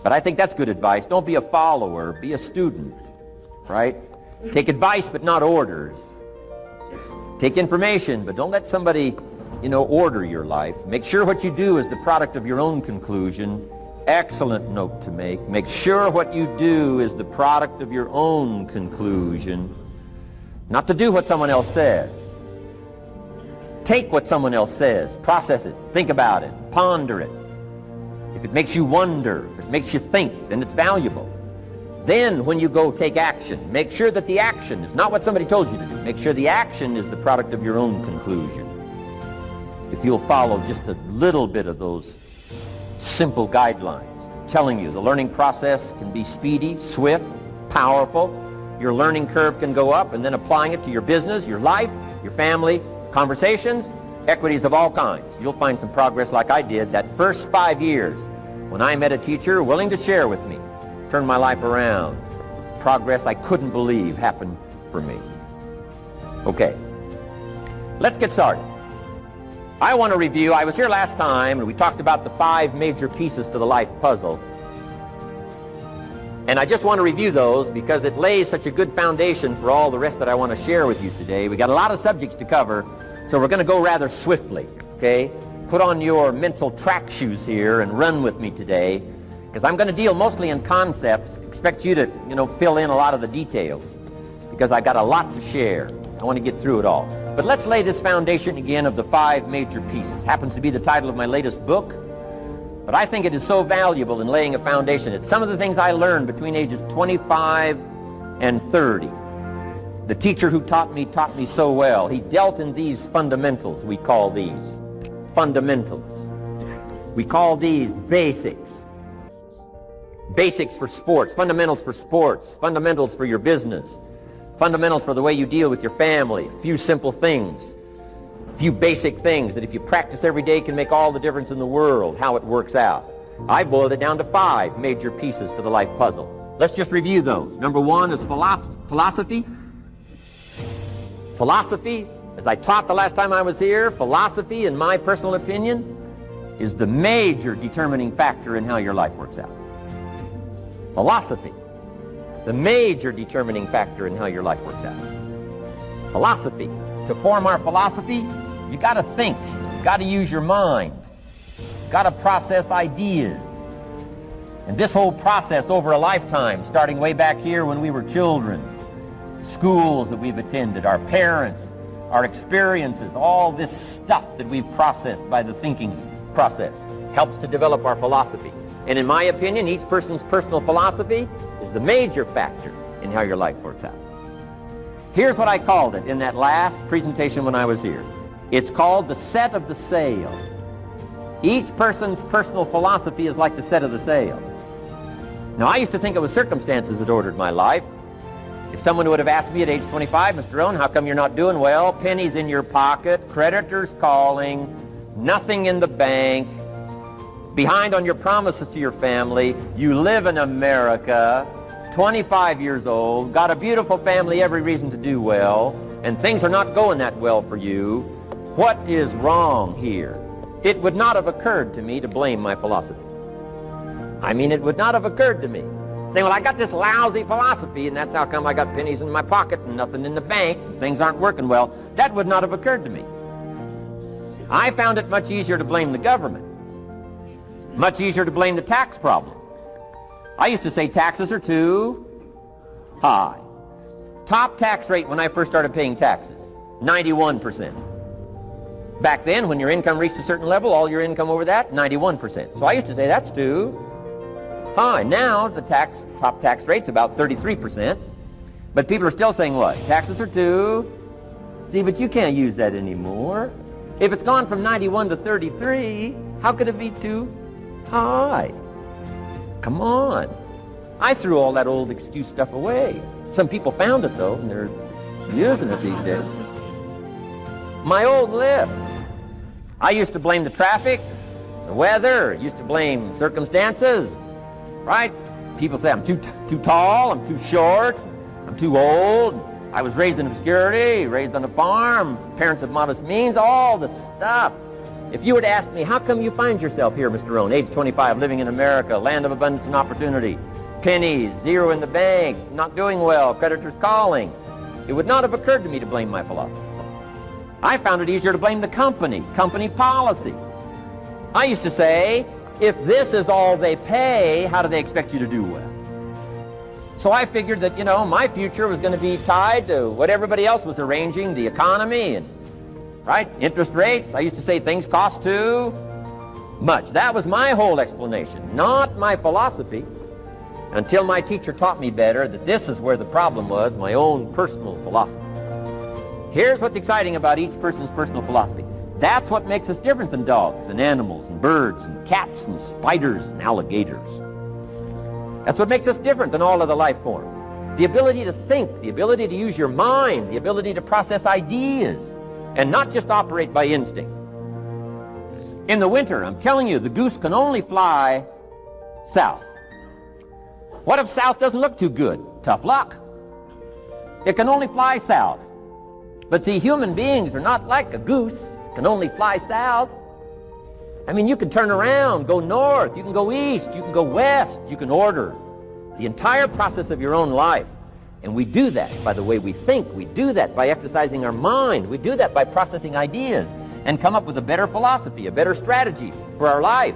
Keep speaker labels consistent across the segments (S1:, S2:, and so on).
S1: But I think that's good advice. Don't be a follower, be a student, right? Take advice but not orders. Take information, but don't let somebody, order your life. Make sure what you do is the product of your own conclusion. Excellent note to make. Make sure what you do is the product of your own conclusion. Not to do what someone else says. Take what someone else says, process it, think about it, ponder it. If it makes you wonder, if it makes you think, then it's valuable. Then when you go take action, make sure that the action is not what somebody told you to do. Make sure the action is the product of your own conclusion. If you'll follow just a little bit of those simple guidelines, I'm telling you, the learning process can be speedy, swift, powerful. Your learning curve can go up, and then applying it to your business, your life, your family, conversations, equities of all kinds. You'll find some progress like I did that first 5 years when I met a teacher willing to share with me, turned my life around. Progress I couldn't believe happened for me. Okay, let's get started. I want to review, I was here last time and we talked about the 5 major pieces to the life puzzle. And I just want to review those because it lays such a good foundation for all the rest that I want to share with you today. We got a lot of subjects to cover, so we're going to go rather swiftly, okay? Put on your mental track shoes here and run with me today, because I'm going to deal mostly in concepts. Expect you to, fill in a lot of the details, because I got a lot to share. I want to get through it all. But let's lay this foundation again of the 5 major pieces. Happens to be the title of my latest book. But I think it is so valuable in laying a foundation. It's some of the things I learned between ages 25 and 30. The teacher who taught me so well. He dealt in these fundamentals, we call these. Fundamentals. We call these basics. Basics for sports, fundamentals for sports, fundamentals for your business, fundamentals for the way you deal with your family, a few simple things. A few basic things that if you practice every day can make all the difference in the world, how it works out. I boiled it down to 5 major pieces to the life puzzle. Let's just review those. Number 1 is philosophy. Philosophy, as I taught the last time I was here, philosophy, in my personal opinion, is the major determining factor in how your life works out. Philosophy, the major determining factor in how your life works out. Philosophy. To form our philosophy, you got to think, you got to use your mind, you got to process ideas. And this whole process over a lifetime, starting way back here when we were children, schools that we've attended, our parents, our experiences, all this stuff that we've processed by the thinking process helps to develop our philosophy. And in my opinion, each person's personal philosophy is the major factor in how your life works out. Here's what I called it in that last presentation when I was here. It's called the set of the sail. Each person's personal philosophy is like the set of the sail. Now, I used to think it was circumstances that ordered my life. If someone would have asked me at age 25, Mr. Rohn, how come you're not doing well? Pennies in your pocket, creditors calling, nothing in the bank, behind on your promises to your family, you live in America, 25 years old, got a beautiful family, every reason to do well, and things are not going that well for you. What is wrong here? It would not have occurred to me to blame my philosophy. I mean, it would not have occurred to me. Saying, well, I got this lousy philosophy, and that's how come I got pennies in my pocket and nothing in the bank, and things aren't working well. That would not have occurred to me. I found it much easier to blame the government. Much easier to blame the tax problem. I used to say taxes are too high. Top tax rate when I first started paying taxes, 91%. Back then, when your income reached a certain level, all your income over that, 91%. So I used to say that's too high. Now the top tax rate's about 33%. But people are still saying what? Taxes are too. See, but you can't use that anymore. If it's gone from 91 to 33, how could it be too high? Come on. I threw all that old excuse stuff away. Some people found it, though, and they're using it these days. My old list. I used to blame the traffic, the weather, used to blame circumstances, right? People say I'm too tall, I'm too short, I'm too old. I was raised in obscurity, raised on a farm, parents of modest means, all the stuff. If you were to ask me, how come you find yourself here, Mr. Rohn, age 25, living in America, land of abundance and opportunity, pennies, zero in the bank, not doing well, creditors calling, it would not have occurred to me to blame my philosophy. I found it easier to blame the company policy. I used to say, if this is all they pay, how do they expect you to do well? So I figured that, my future was going to be tied to what everybody else was arranging, the economy and, right, interest rates. I used to say things cost too much. That was my whole explanation, not my philosophy, until my teacher taught me better that this is where the problem was, my own personal philosophy. Here's what's exciting about each person's personal philosophy. That's what makes us different than dogs and animals and birds and cats and spiders and alligators. That's what makes us different than all of the life forms. The ability to think, the ability to use your mind, the ability to process ideas, and not just operate by instinct. In the winter, I'm telling you, the goose can only fly south. What if south doesn't look too good? Tough luck. It can only fly south. But see, human beings are not like a goose, can only fly south. I mean, you can turn around, go north, you can go east, you can go west, you can order the entire process of your own life. And we do that by the way we think. We do that by exercising our mind. We do that by processing ideas and come up with a better philosophy, a better strategy for our life,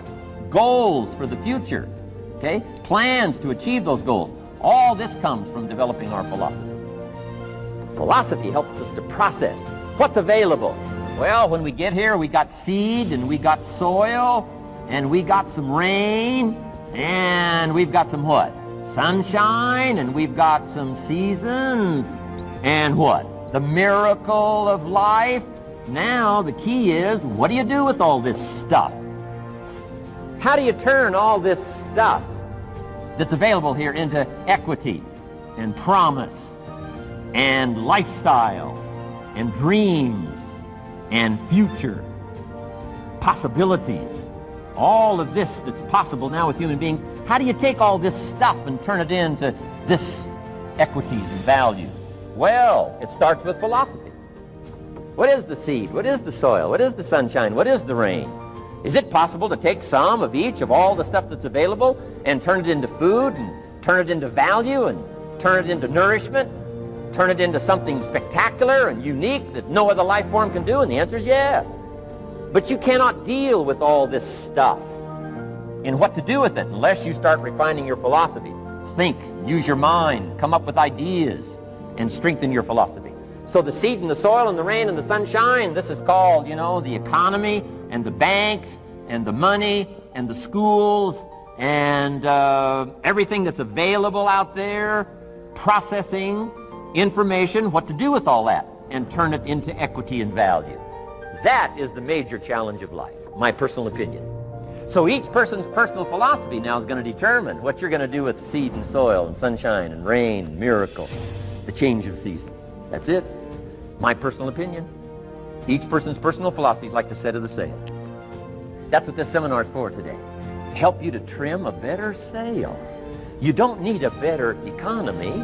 S1: goals for the future, okay? Plans to achieve those goals. All this comes from developing our philosophy. Philosophy helps us to process what's available. Well, when we get here, we got seed, and we got soil, and we got some rain, and we've got some what? Sunshine, and we've got some seasons, and what? The miracle of life. Now, the key is, what do you do with all this stuff? How do you turn all this stuff that's available here into equity, and promise, and lifestyle, and dreams, and future possibilities? All of this that's possible now with human beings, how do you take all this stuff and turn it into this equities and values? Well, it starts with philosophy. What is the seed? What is the soil? What is the sunshine? What is the rain? Is it possible to take some of each of all the stuff that's available and turn it into food and turn it into value and turn it into nourishment? Turn it into something spectacular and unique that no other life form can do? And the answer is yes. But you cannot deal with all this stuff and what to do with it unless you start refining your philosophy. Think, use your mind, come up with ideas, and strengthen your philosophy. So the seed and the soil and the rain and the sunshine, this is called, the economy and the banks and the money and the schools and everything that's available out there, processing information, what to do with all that, and turn it into equity and value. That is the major challenge of life, my personal opinion. So each person's personal philosophy now is going to determine what you're going to do with seed and soil and sunshine and rain, miracle, the change of seasons. That's it. My personal opinion. Each person's personal philosophy is like the set of the sail. That's what this seminar is for today. Help you to trim a better sail. You don't need a better economy.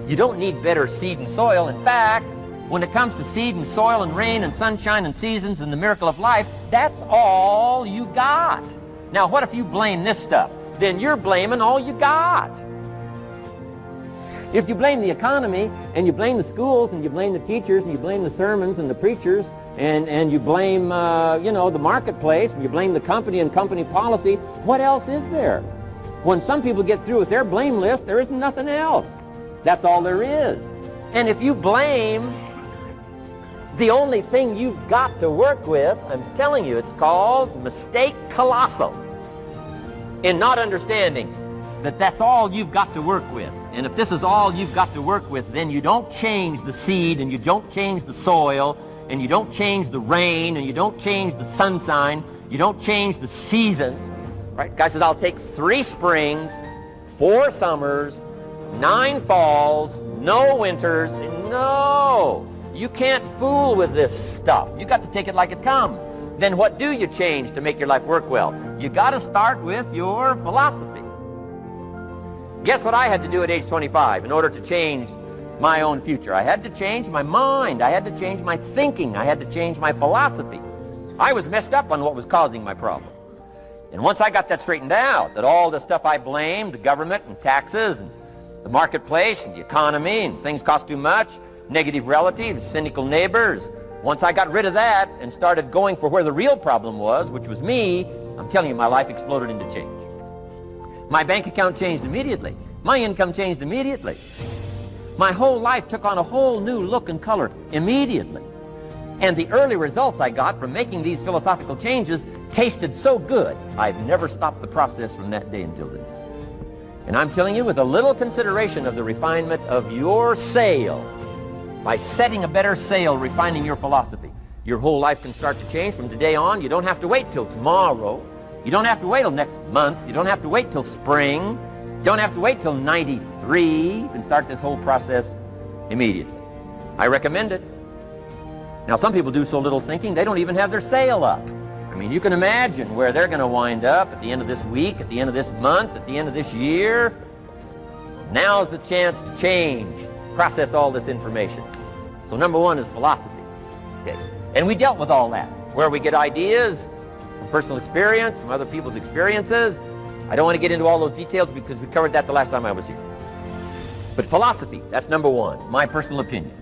S1: You don't need better seed and soil. In fact, when it comes to seed and soil and rain and sunshine and seasons and the miracle of life, that's all you got. Now, what if you blame this stuff? Then you're blaming all you got. If you blame the economy, and you blame the schools, and you blame the teachers, and you blame the sermons and the preachers, and you blame, the marketplace, and you blame the company and company policy, what else is there? When some people get through with their blame list, there isn't nothing else. That's all there is. And if you blame the only thing you've got to work with, I'm telling you, it's called mistake colossal in not understanding that that's all you've got to work with. And if this is all you've got to work with, then you don't change the seed, and you don't change the soil, and you don't change the rain, and you don't change the sunshine, you don't change the seasons. Right? Guy says, I'll take 3 springs, 4 summers, 9 falls, no winters. No, you can't fool with this stuff. You got to take it like it comes. Then what do you change to make your life work well? You got to start with your philosophy. Guess what I had to do at age 25 in order to change my own future? I had to change my mind. I had to change my thinking. I had to change my philosophy. I was messed up on what was causing my problem. And once I got that straightened out, that all the stuff I blamed, the government and taxes and the marketplace and the economy and things cost too much, negative relatives, cynical neighbors, once I got rid of that and started going for where the real problem was, which was me, I'm telling you, my life exploded into change. My bank account changed immediately. My income changed immediately. My whole life took on a whole new look and color immediately. And the early results I got from making these philosophical changes tasted so good, I've never stopped the process from that day until this. And I'm telling you, with a little consideration of the refinement of your sail, by setting a better sail, refining your philosophy, your whole life can start to change from today on. You don't have to wait till tomorrow. You don't have to wait till next month. You don't have to wait till spring. You don't have to wait till 93. You can start this whole process immediately. I recommend it. Now, some people do so little thinking, they don't even have their sail up. I mean, you can imagine where they're going to wind up at the end of this week, at the end of this month, at the end of this year. Now's the chance to change, process all this information. So number one is philosophy. Okay. And we dealt with all that, where we get ideas from personal experience, from other people's experiences. I don't want to get into all those details because we covered that the last time I was here. But philosophy, that's number one, my personal opinion.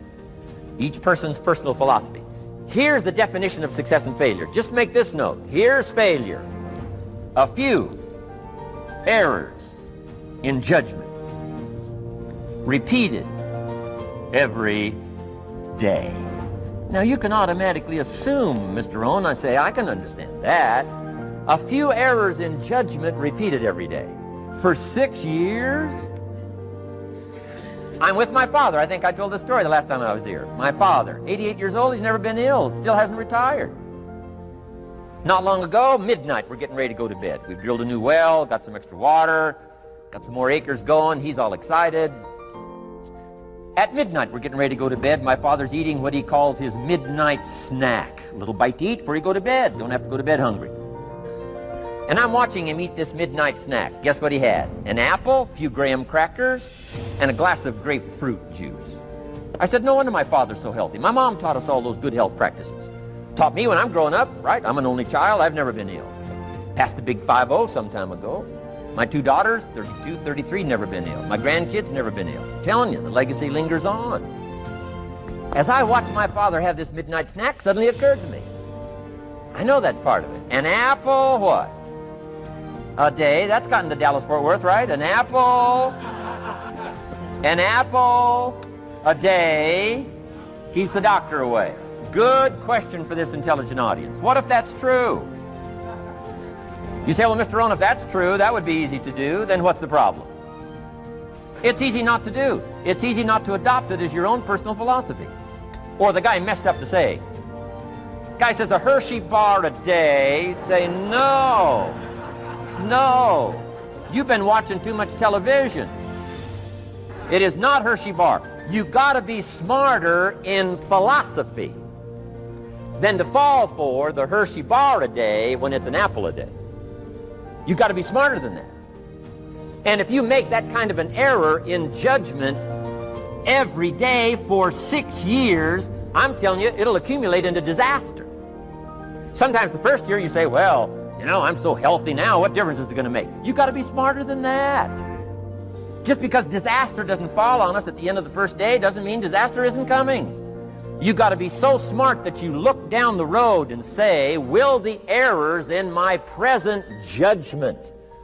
S1: Each person's personal philosophy. Here's the definition of success and failure. Just make this note. Here's failure. A few errors in judgment, repeated every day. Now, you can automatically assume, Mr. Rohn, I say, I can understand that. A few errors in judgment repeated every day. For 6 years? I'm with my father. I think I told this story the last time I was here. My father, 88 years old, he's never been ill, still hasn't retired. Not long ago, midnight, we're getting ready to go to bed. We've drilled a new well, got some extra water, got some more acres going. He's all excited. At midnight, we're getting ready to go to bed. My father's eating what he calls his midnight snack. A little bite to eat before you go to bed. Don't have to go to bed hungry. And I'm watching him eat this midnight snack. Guess what he had? An apple, a few graham crackers, and a glass of grapefruit juice. I said, no wonder my father's so healthy. My mom taught us all those good health practices. Taught me when I'm growing up, right? I'm an only child. I've never been ill. Passed the big 5-0 some time ago. My two daughters, 32, 33, never been ill. My grandkids, never been ill. I'm telling you, the legacy lingers on. As I watched my father have this midnight snack, suddenly it occurred to me. I know that's part of it. An apple, what? A day. That's gotten to Dallas-Fort Worth, right? An apple a day keeps the doctor away. Good question for this intelligent audience. What if that's true? You say, well, Mr. Rohn, if that's true, that would be easy to do. Then what's the problem? It's easy not to do. It's easy not to adopt it as your own personal philosophy. Or the guy messed up the saying. Guy says a Hershey bar a day. Say, no. No. You've been watching too much television. It is not Hershey bar. You got to be smarter in philosophy than to fall for the Hershey bar a day when it's an apple a day. You've got to be smarter than that. And if you make that kind of an error in judgment every day for 6 years, I'm telling you, it'll accumulate into disaster. Sometimes the first year you say, well, you know, I'm so healthy now, what difference is it going to make? You've got to be smarter than that. Just because disaster doesn't fall on us at the end of the first day doesn't mean disaster isn't coming. You've got to be so smart that you look down the road and say, will the errors in my present judgment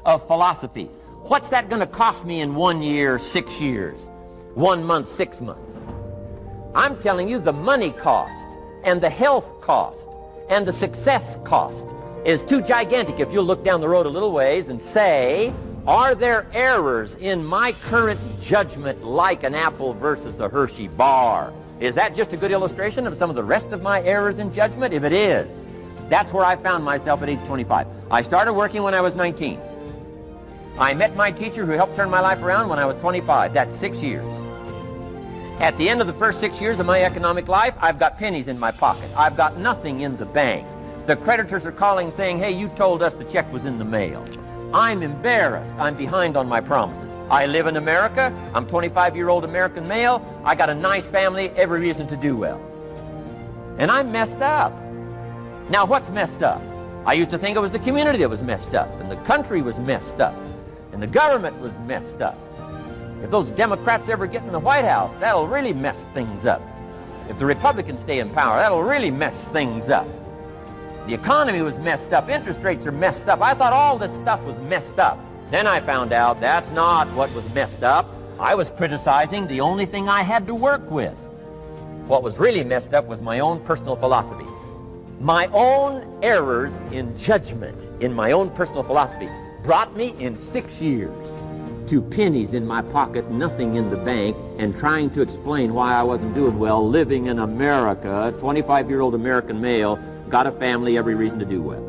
S1: of philosophy, what's that going to cost me in 1 year, 6 years, 1 month, 6 months? I'm telling you, the money cost and the health cost and the success cost is too gigantic if you'll look down the road a little ways and say, are there errors in my current judgment like an apple versus a Hershey bar? Is that just a good illustration of some of the rest of my errors in judgment? If it is, that's where I found myself at age 25. I started working when I was 19. I met my teacher who helped turn my life around when I was 25. That's 6 years. At the end of the first 6 years of my economic life, I've got pennies in my pocket. I've got nothing in the bank. The creditors are calling saying, hey, you told us the check was in the mail. I'm embarrassed. I'm behind on my promises. I live in America. I'm 25-year-old American male. I got a nice family, every reason to do well. And I'm messed up. Now, what's messed up? I used to think it was the community that was messed up, and the country was messed up, and the government was messed up. If those Democrats ever get in the White House, that'll really mess things up. If the Republicans stay in power, that'll really mess things up. The economy was messed up. Interest rates are messed up. I thought all this stuff was messed up. Then I found out that's not what was messed up. I was criticizing the only thing I had to work with. What was really messed up was my own personal philosophy. My own errors in judgment in my own personal philosophy brought me in 6 years to pennies in my pocket, nothing in the bank, and trying to explain why I wasn't doing well, living in America, 25-year-old American male, got a family, every reason to do well.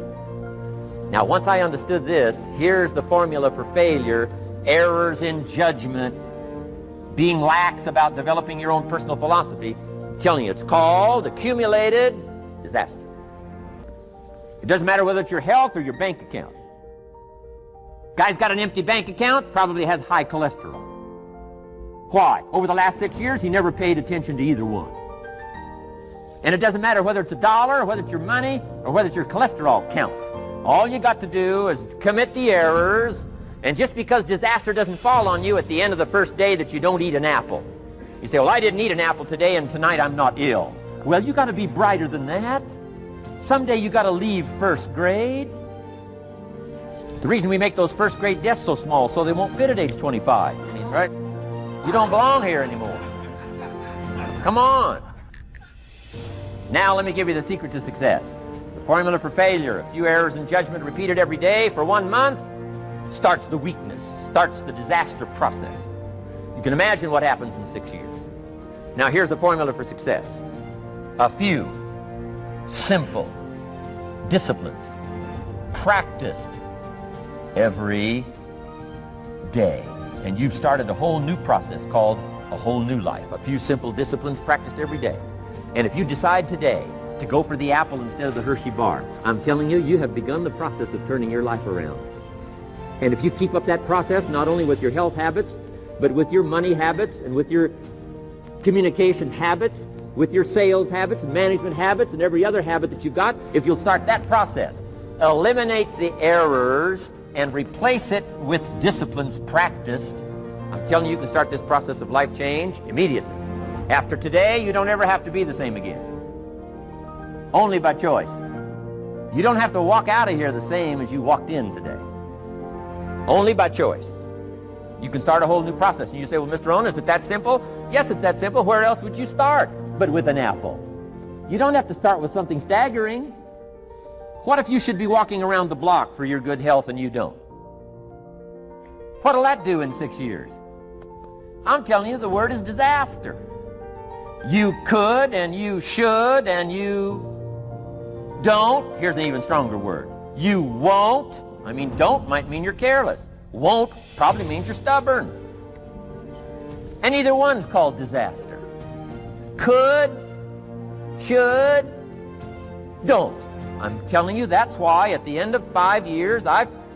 S1: Now, once I understood this, here's the formula for failure: errors in judgment, being lax about developing your own personal philosophy. I'm telling you, it's called accumulated disaster. It doesn't matter whether it's your health or your bank account. Guy's got an empty bank account, probably has high cholesterol. Why? Over the last 6 years, he never paid attention to either one. And it doesn't matter whether it's a dollar, or whether it's your money, or whether it's your cholesterol count. All you got to do is commit the errors, and just because disaster doesn't fall on you at the end of the first day that you don't eat an apple. You say, well, I didn't eat an apple today, and tonight I'm not ill. Well, you got to be brighter than that. Someday you got to leave first grade. The reason we make those first grade desks so small so they won't fit at age 25. I mean, right? You don't belong here anymore. Come on. Now let me give you the secret to success. The formula for failure: a few errors in judgment repeated every day for 1 month starts the weakness, starts the disaster process. You can imagine what happens in 6 years. Now here's the formula for success: a few simple disciplines practiced every day. And you've started a whole new process called a whole new life. A few simple disciplines practiced every day. And if you decide today to go for the apple instead of the Hershey bar, I'm telling you, you have begun the process of turning your life around. And if you keep up that process, not only with your health habits, but with your money habits and with your communication habits, with your sales habits and management habits and every other habit that you got, if you'll start that process, eliminate the errors and replace it with disciplines practiced, I'm telling you, you can start this process of life change immediately. After today, you don't ever have to be the same again. Only by choice. You don't have to walk out of here the same as you walked in today. Only by choice. You can start a whole new process. And you say, well, Mr. Rohn, is it that simple? Yes, it's that simple. Where else would you start but with an apple? You don't have to start with something staggering. What if you should be walking around the block for your good health and you don't? What'll that do in 6 years? I'm telling you, the word is disaster. You could and you should and you don't. Here's an even stronger word. You won't. I mean, don't might mean you're careless. Won't probably means you're stubborn. And either one's called disaster. Could, should, don't. I'm telling you, that's why at the end of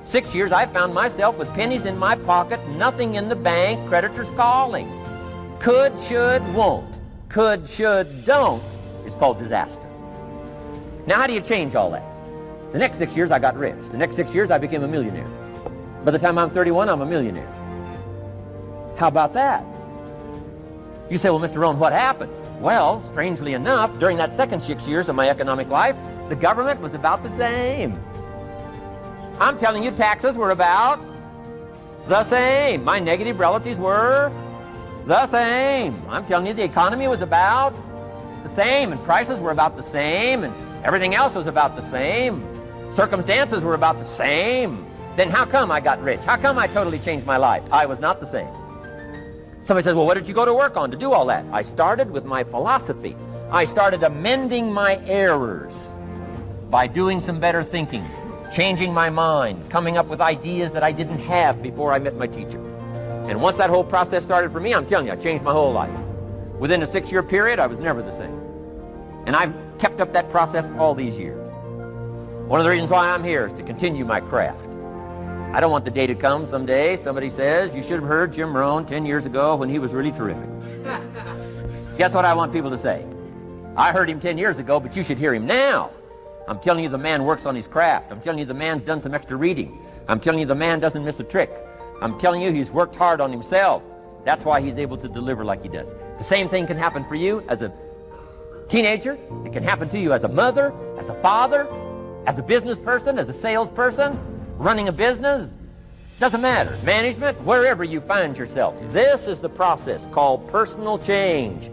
S1: 6 years, I found myself with pennies in my pocket, nothing in the bank, creditors calling. Could, should, won't. Could, should, don't is called disaster. Now, how do you change all that? The next 6 years, I got rich. The next 6 years, I became a millionaire. By the time I'm 31, I'm a millionaire. How about that? You say, well, Mr. Rohn, what happened? Well, strangely enough, during that second 6 years of my economic life, the government was about the same. I'm telling you, taxes were about the same. My negative relatives were the same. I'm telling you, the economy was about the same, and prices were about the same, and everything else was about the same. Circumstances were about the same. Then how come I got rich? How come I totally changed my life? I was not the same. Somebody says, well, what did you go to work on to do all that? I started with my philosophy. I started amending my errors by doing some better thinking, changing my mind, coming up with ideas that I didn't have before I met my teacher. And once that whole process started for me, I'm telling you, I changed my whole life. Within a 6-year period, I was never the same. And I've kept up that process all these years. One of the reasons why I'm here is to continue my craft. I don't want the day to come someday somebody says, you should have heard Jim Rohn 10 years ago when he was really terrific. Guess what I want people to say? I heard him 10 years ago, but you should hear him now. I'm telling you the man works on his craft. I'm telling you the man's done some extra reading. I'm telling you the man doesn't miss a trick. I'm telling you he's worked hard on himself. That's why he's able to deliver like he does. The same thing can happen for you as a teenager. It can happen to you as a mother, as a father, as a business person, as a salesperson, running a business. Doesn't matter. Management, wherever you find yourself. This is the process called personal change.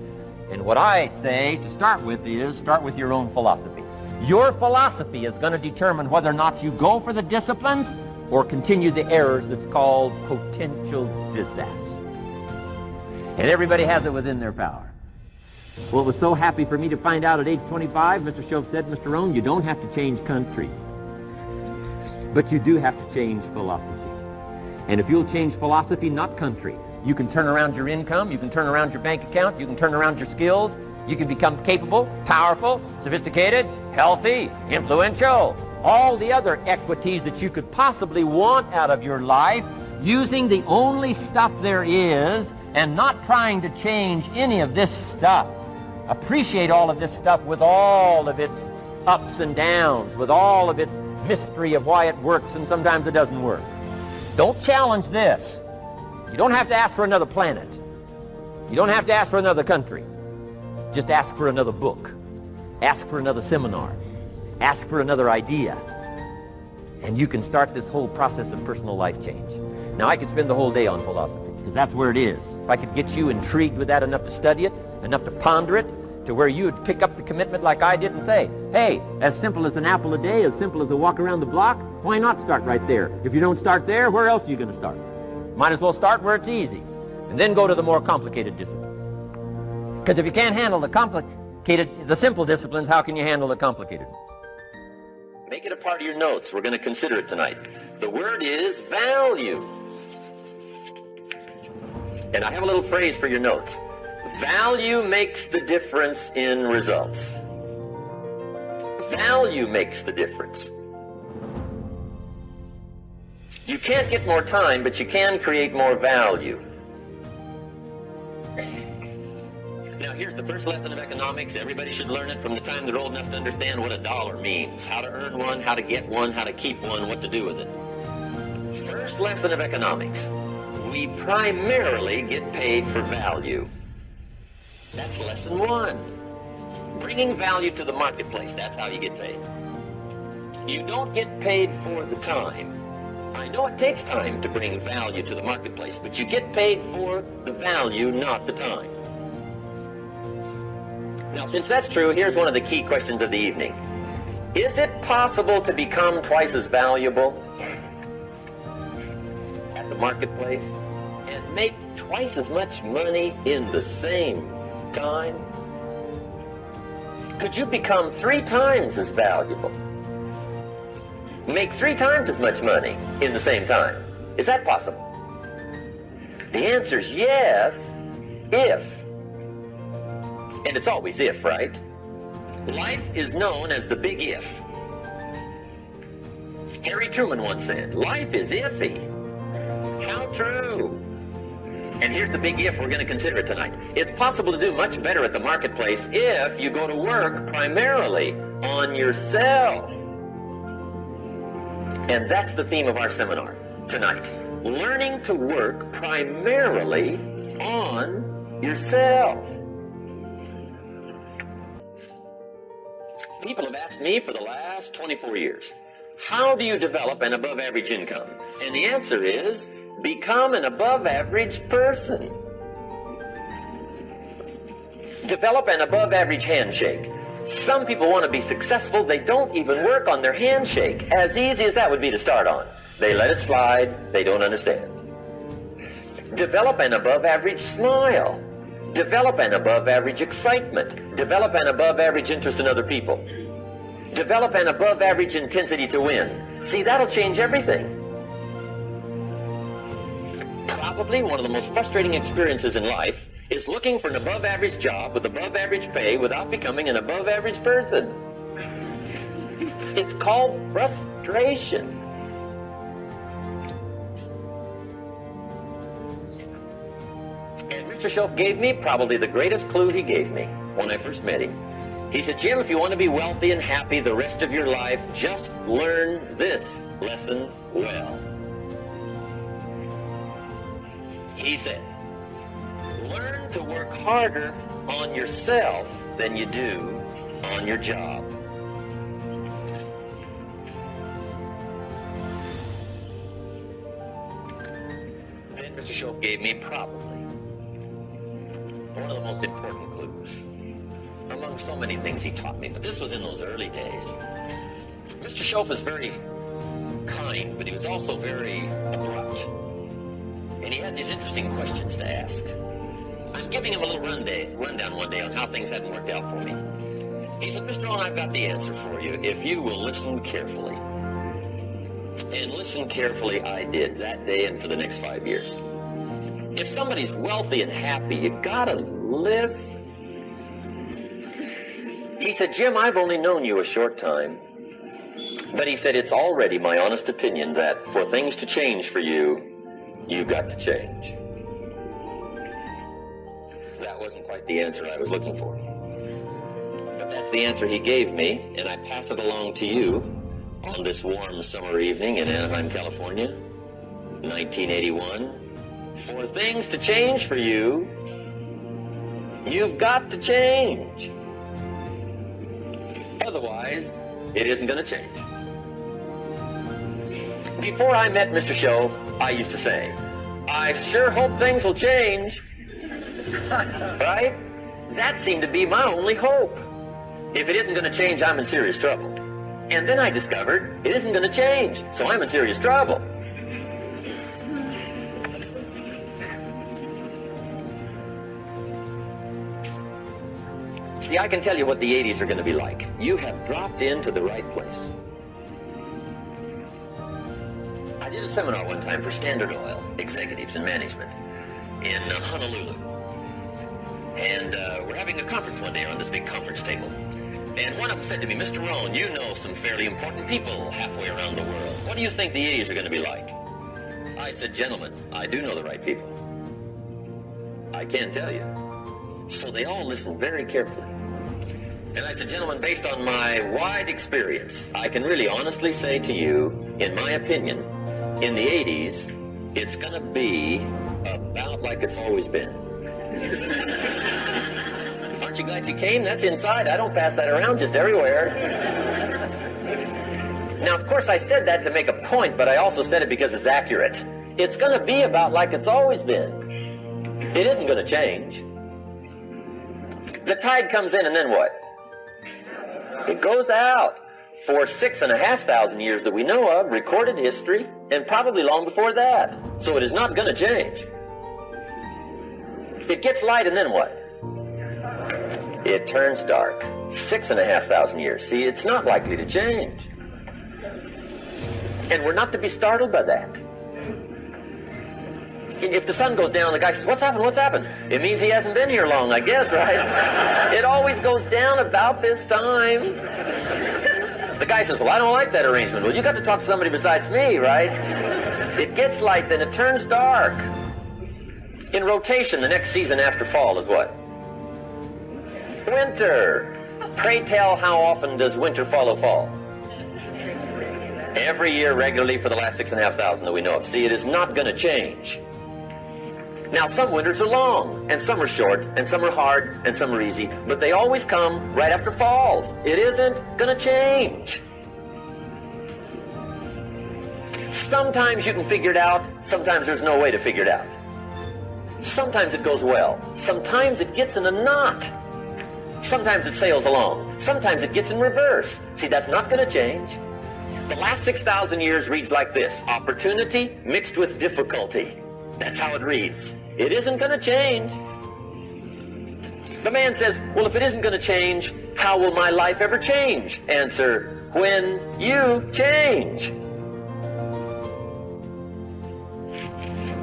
S1: And what I say to start with is start with your own philosophy. Your philosophy is going to determine whether or not you go for the disciplines or continue the errors that's called potential disaster. And everybody has it within their power. Well, it was so happy for me to find out at age 25, Mr. Shoaff said, Mr. Rohn, you don't have to change countries, but you do have to change philosophy. And if you'll change philosophy, not country, you can turn around your income, you can turn around your bank account, you can turn around your skills, you can become capable, powerful, sophisticated, healthy, influential, all the other equities that you could possibly want out of your life using the only stuff there is and not trying to change any of this stuff. Appreciate all of this stuff with all of its ups and downs, with all of its mystery of why it works and sometimes it doesn't work. Don't challenge this. You don't have to ask for another planet. You don't have to ask for another country. Just ask for another book. Ask for another seminar. Ask for another idea. And you can start this whole process of personal life change. Now, I could spend the whole day on philosophy, because that's where it is. If I could get you intrigued with that enough to study it, enough to ponder it, to where you would pick up the commitment like I did and say, hey, as simple as an apple a day, as simple as a walk around the block, why not start right there? If you don't start there, where else are you going to start? Might as well start where it's easy, and then go to the more complicated disciplines. Because if you can't handle the simple disciplines, how can you handle the complicated ones? Make it a part of your notes. We're going to consider it tonight. The word is value. And I have a little phrase for your notes. Value makes the difference in results. Value makes the difference. You can't get more time, but you can create more value. Now, here's the first lesson of economics. Everybody should learn it from the time they're old enough to understand what a dollar means, how to earn one, how to get one, how to keep one, what to do with it. First lesson of economics. We primarily get paid for value. That's lesson one. Bringing value to the marketplace, that's how you get paid. You don't get paid for the time. I know it takes time to bring value to the marketplace, but you get paid for the value, not the time. Now, since that's true, here's one of the key questions of the evening. Is it possible to become twice as valuable at the marketplace and make twice as much money in the same time? Could you become 3 times as valuable? Make 3 times as much money in the same time? Is that possible? The answer is yes, if. And it's always if, right? Life is known as the big if. Harry Truman once said, life is iffy. How true. And here's the big if we're going to consider it tonight. It's possible to do much better at the marketplace if you go to work primarily on yourself. And that's the theme of our seminar tonight. Learning to work primarily on yourself. People have asked me for the last 24 years, how do you develop an above-average income? And the answer is, become an above-average person. Develop an above-average handshake. Some people want to be successful, they don't even work on their handshake. As easy as that would be to start on. They let it slide, they don't understand. Develop an above-average smile. Develop an above-average excitement. Develop an above-average interest in other people. Develop an above-average intensity to win. See, that'll change everything. Probably one of the most frustrating experiences in life is looking for an above-average job with above-average pay without becoming an above-average person. It's called frustration. And Mr. Shoaff gave me probably the greatest clue he gave me when I first met him. He said, Jim, if you want to be wealthy and happy the rest of your life, just learn this lesson well. He said, learn to work harder on yourself than you do on your job. Then Mr. Schoaf gave me probably one of the most important clues among so many things he taught me, but this was in those early days. Mr. Schoaf is very kind, but he was also very abrupt. And he had these interesting questions to ask. I'm giving him a little rundown one day on how things hadn't worked out for me. He said, Mr. Rohn, I've got the answer for you if you will listen carefully. And listen carefully I did that day and for the next 5 years. If somebody's wealthy and happy, you gotta listen. He said, Jim, I've only known you a short time. But he said, it's already my honest opinion that for things to change for you, you've got to change. That wasn't quite the answer I was looking for. But that's the answer he gave me, and I pass it along to you on this warm summer evening in Anaheim, California, 1981. For things to change for you, you've got to change. Otherwise, it isn't going to change. Before I met Mr. Schoaf, I used to say, I sure hope things will change. Right? That seemed to be my only hope. If it isn't going to change, I'm in serious trouble. And then I discovered it isn't going to change, so I'm in serious trouble. See, I can tell you what the 80s are going to be like. You have dropped into the right place. I did a seminar one time for Standard Oil executives and management in Honolulu. And we're having a conference one day on this big conference table. And one of them said to me, Mr. Rohn, you know some fairly important people halfway around the world. What do you think the 80s are going to be like? I said, gentlemen, I do know the right people. I can't tell you. So they all listened very carefully. And I said, gentlemen, based on my wide experience, I can really honestly say to you, in my opinion, in the 80s, it's going to be about like it's always been. Aren't you glad you came? That's inside. I don't pass that around just everywhere. Now, of course, I said that to make a point, but I also said it because it's accurate. It's going to be about like it's always been. It isn't going to change. The tide comes in, and then what? It goes out. For 6,500 years that we know of, recorded history, and probably long before that. So it is not going to change. It gets light, and then what? It turns dark. 6,500 years. See, it's not likely to change. And we're not to be startled by that. If the sun goes down, the guy says, what's happened, what's happened? It means he hasn't been here long, I guess, right? It always goes down about this time. The guy says, well, I don't like that arrangement. Well, you got to talk to somebody besides me, right? It gets light, then it turns dark. In rotation, the next season after fall is what? Winter. Pray tell, how often does winter follow fall? Every year regularly for the last 6,500 that we know of. See, it is not going to change. Now, some winters are long, and some are short, and some are hard, and some are easy, but they always come right after falls. It isn't going to change. Sometimes you can figure it out, sometimes there's no way to figure it out. Sometimes it goes well, sometimes it gets in a knot. Sometimes it sails along, sometimes it gets in reverse. See, that's not going to change. The last 6,000 years reads like this: opportunity mixed with difficulty. That's how it reads. It isn't going to change. The man says, well, if it isn't going to change, how will my life ever change? Answer, when you change.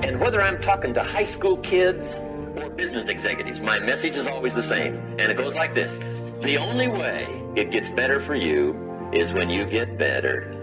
S1: And whether I'm talking to high school kids or business executives, my message is always the same. And it goes like this: the only way it gets better for you is when you get better.